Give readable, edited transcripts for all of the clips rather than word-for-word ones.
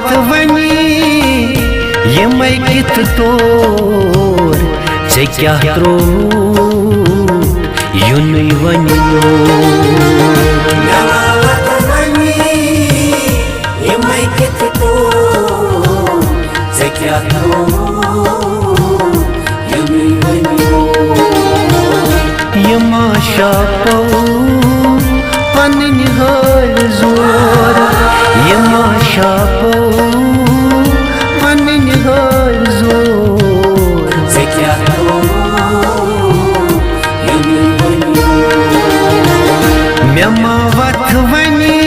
वत वनी यमै कित तोर चे क्या त्रो युनै वनियो यमा शापो पन्न हल जोर यमा शापो पन्न हल जोर मेमा वत वनी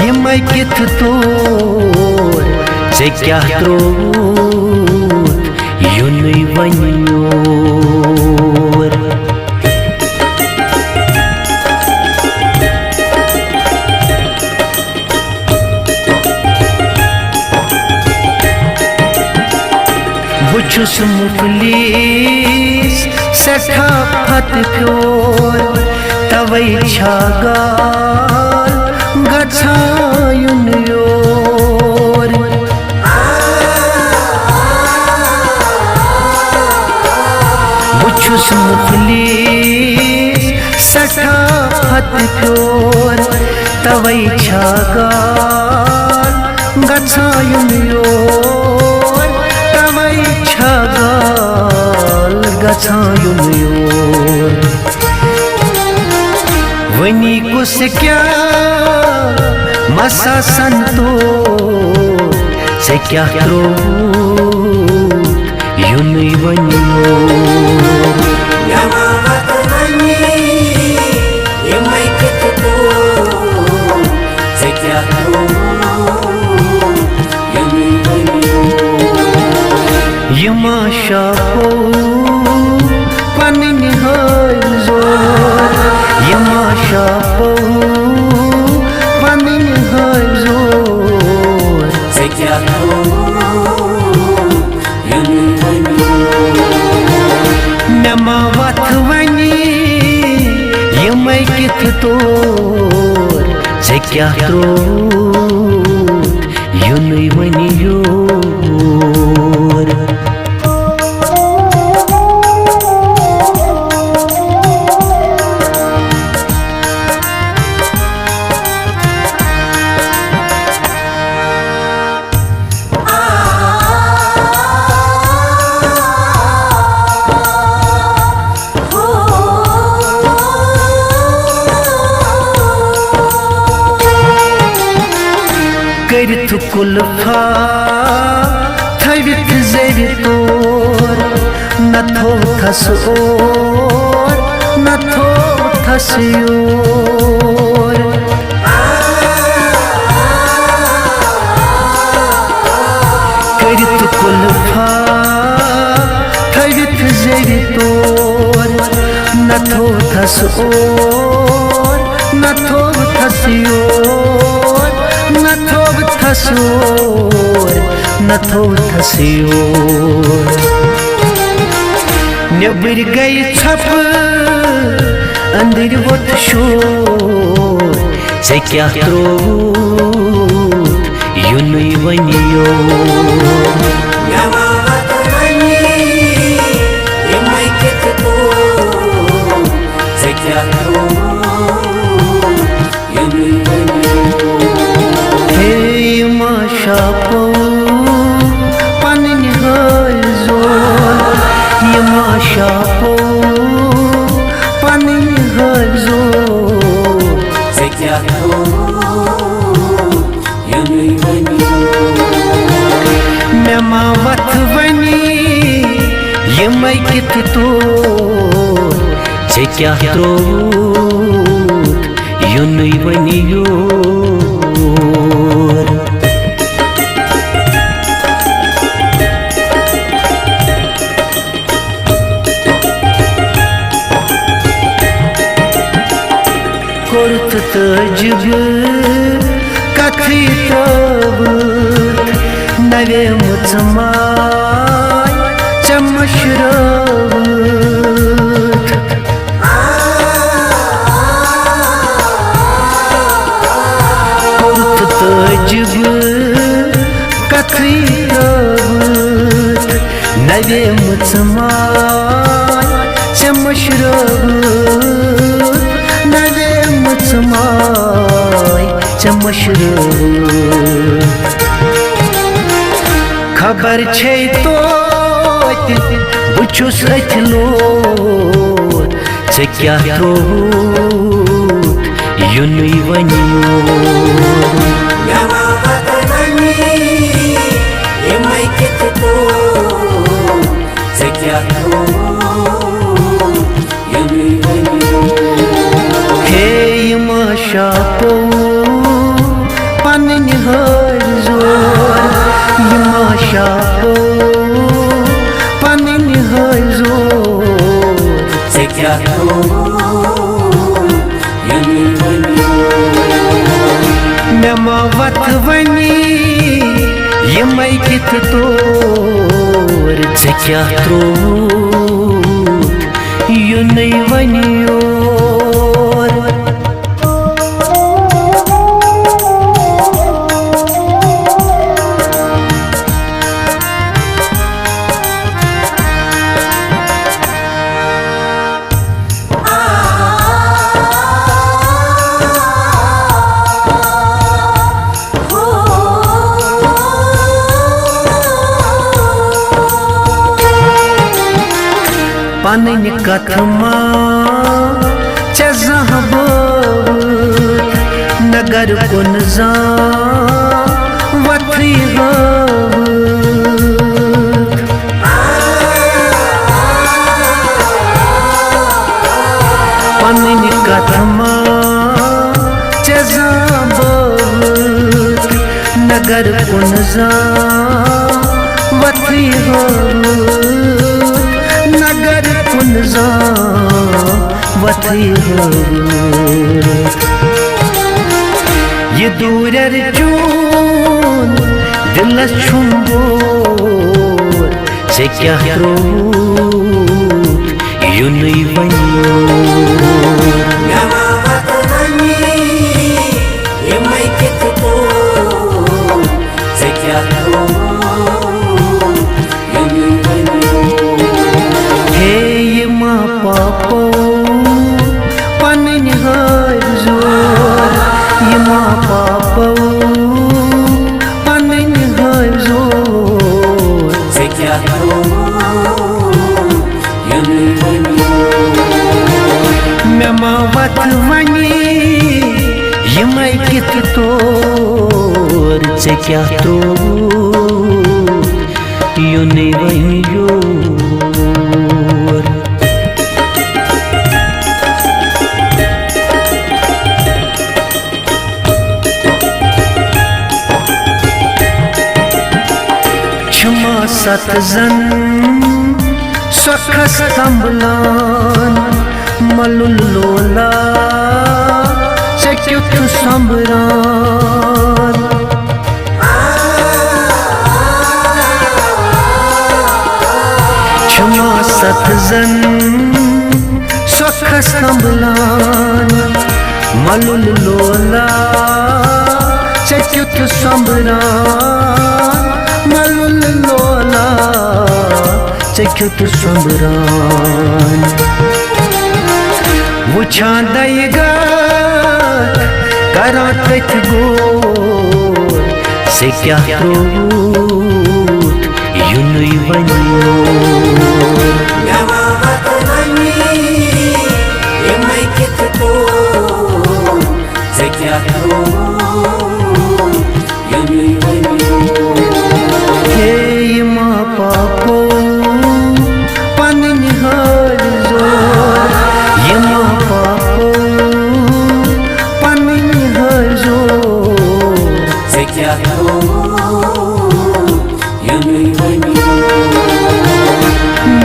यमै कित तोर चे क्या त्रोत युनै वनियोर बुछुस मुफलिस सठा फत प्योर तवै छागाल गछायुन योर बुछुस मुफलिस सठा फत प्योर तवै छागाल गछायुन योर छगाल गछायुन योर वनी कुस क्या मसा संतो से क्या त्रो युनै वनियोर यमा शापो पन्न हल जोर यमा शापो पन्न हल जोर मेमा वत वनी यमै कित तोर चे क्या त्रोत युनै वनियोर करित कुल्फा थवित जरि तोर न थो थस ओर न थो थस योर करित कुल्फा थवित जरि तोर न थो थस ओर न थो थस योर न थो थसोर न थो थसयोर नेबर गई छप अंदर वोत शोर चे क्या त्रोत युनै वनियोर यमा शापो पन्न हल जोर यमा शापो पन्न हल जोर मेमा वत वनी यमै कित तोर चे क्या त्रोत युनै वनियोर कोर्त तजब कथी तब नवे मुझमाय चमशरत कोर्त तजब नवे मुझमाय से मशरूब नवे मुझमाय से मशरूब खबर छे तो बुचुस अथलोत से क्या त्रोत युनुई वनियो शापो पन्न हर जोर यमा शापो पन्न हर जोर से क्या मेमा वत वनी यमै कित तोर से क्या त्रोत युनै वनियो पन्न कथमा चजहब नगर कुन जा वथी पन्न कथमा चजहब नगर कुन जा वथी नगर कुनजा वथी ये दूरर जून दिलस छुंबोर से क्या त्रोत युनुई वनियो पापो पन्न हर जोर यमा पापो पन्न हर जोर से क्या मेमा वत वनी यमै कित तोर से क्या त्रोत युनै वनियो सतजन सखस संभलान मलुल लोला चक्युत संभरान क्षमा सतजन सखस संभलान मलुल लोला चक्युत संभरान मलुल लोला चक्युत संभरान वुछान दयगा करा तथ गोर से क्या त्रोत युनुई वनियो से क्या पापो पन्न हर जोर यमा पापो पन्न हर जोर से क्या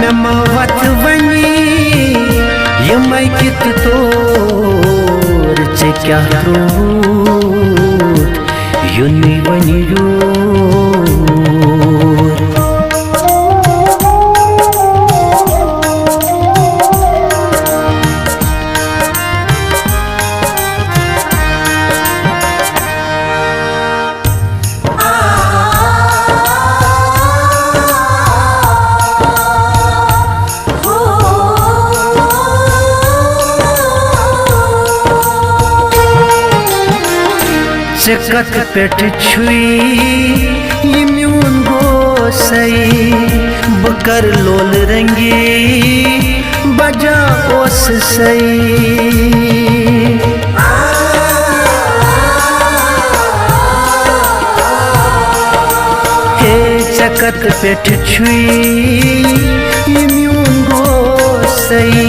मेमा वत वनी यमै कित तोर से क्या त्रोत युनुई वनियो कत पेट छुई ये म्यून गोसई बकर लोल रंगी बजा ओस सई हे चकत पेट छुई ये म्यून गोसई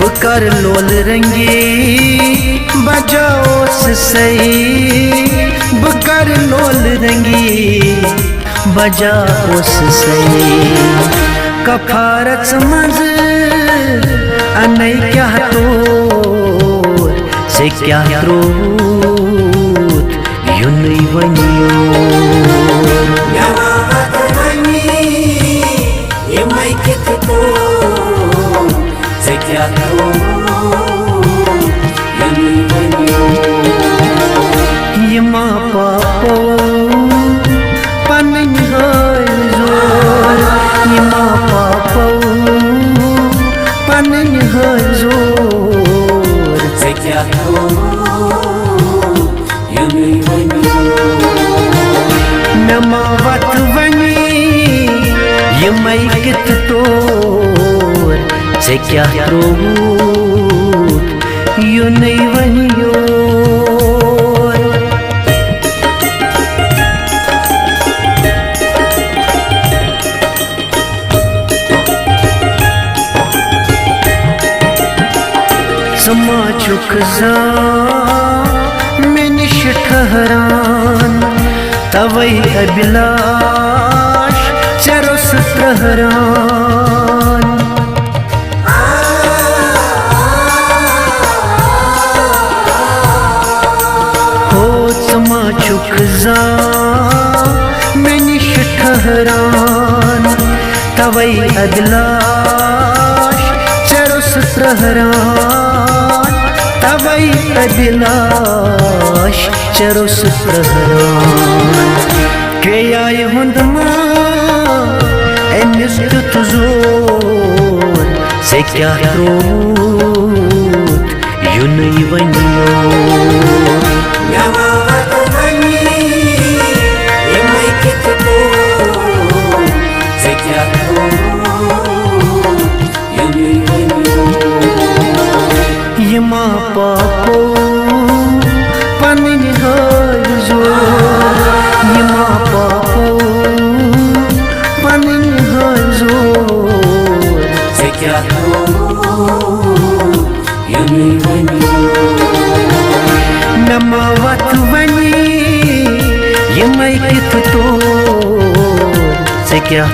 बकर लोल रंगी बजा ओस सई बकर लोल रंगी बजा ओस सई कफारत मज अनै क्या तोर से क्या त्रोत युन वनियो ये मैं कित तो से क्या त्रोत युन वनियो ये माँ पापो पन जोर ये माँ पापो पन जोर से क्या नमावत वनी ये मैं कित तोर से क्या त्रोत यू नहीं वनियो समा चुक जा मैंने ठहरान तवई अभिलाष चरस प्रहरान हो समा चुक जा मैंने ठहरान तवई अभिलाष चरस प्रहरान तवई अभिलाष चरस प्रहरान के आय हुंदमा एनिस तुझोर से क्या त्रोत युन वनियो से क्या ये माँ पापो पन जोर ये माँ पापो पन जोर से क्या नमावत वनी ये मैं कित तो से क्या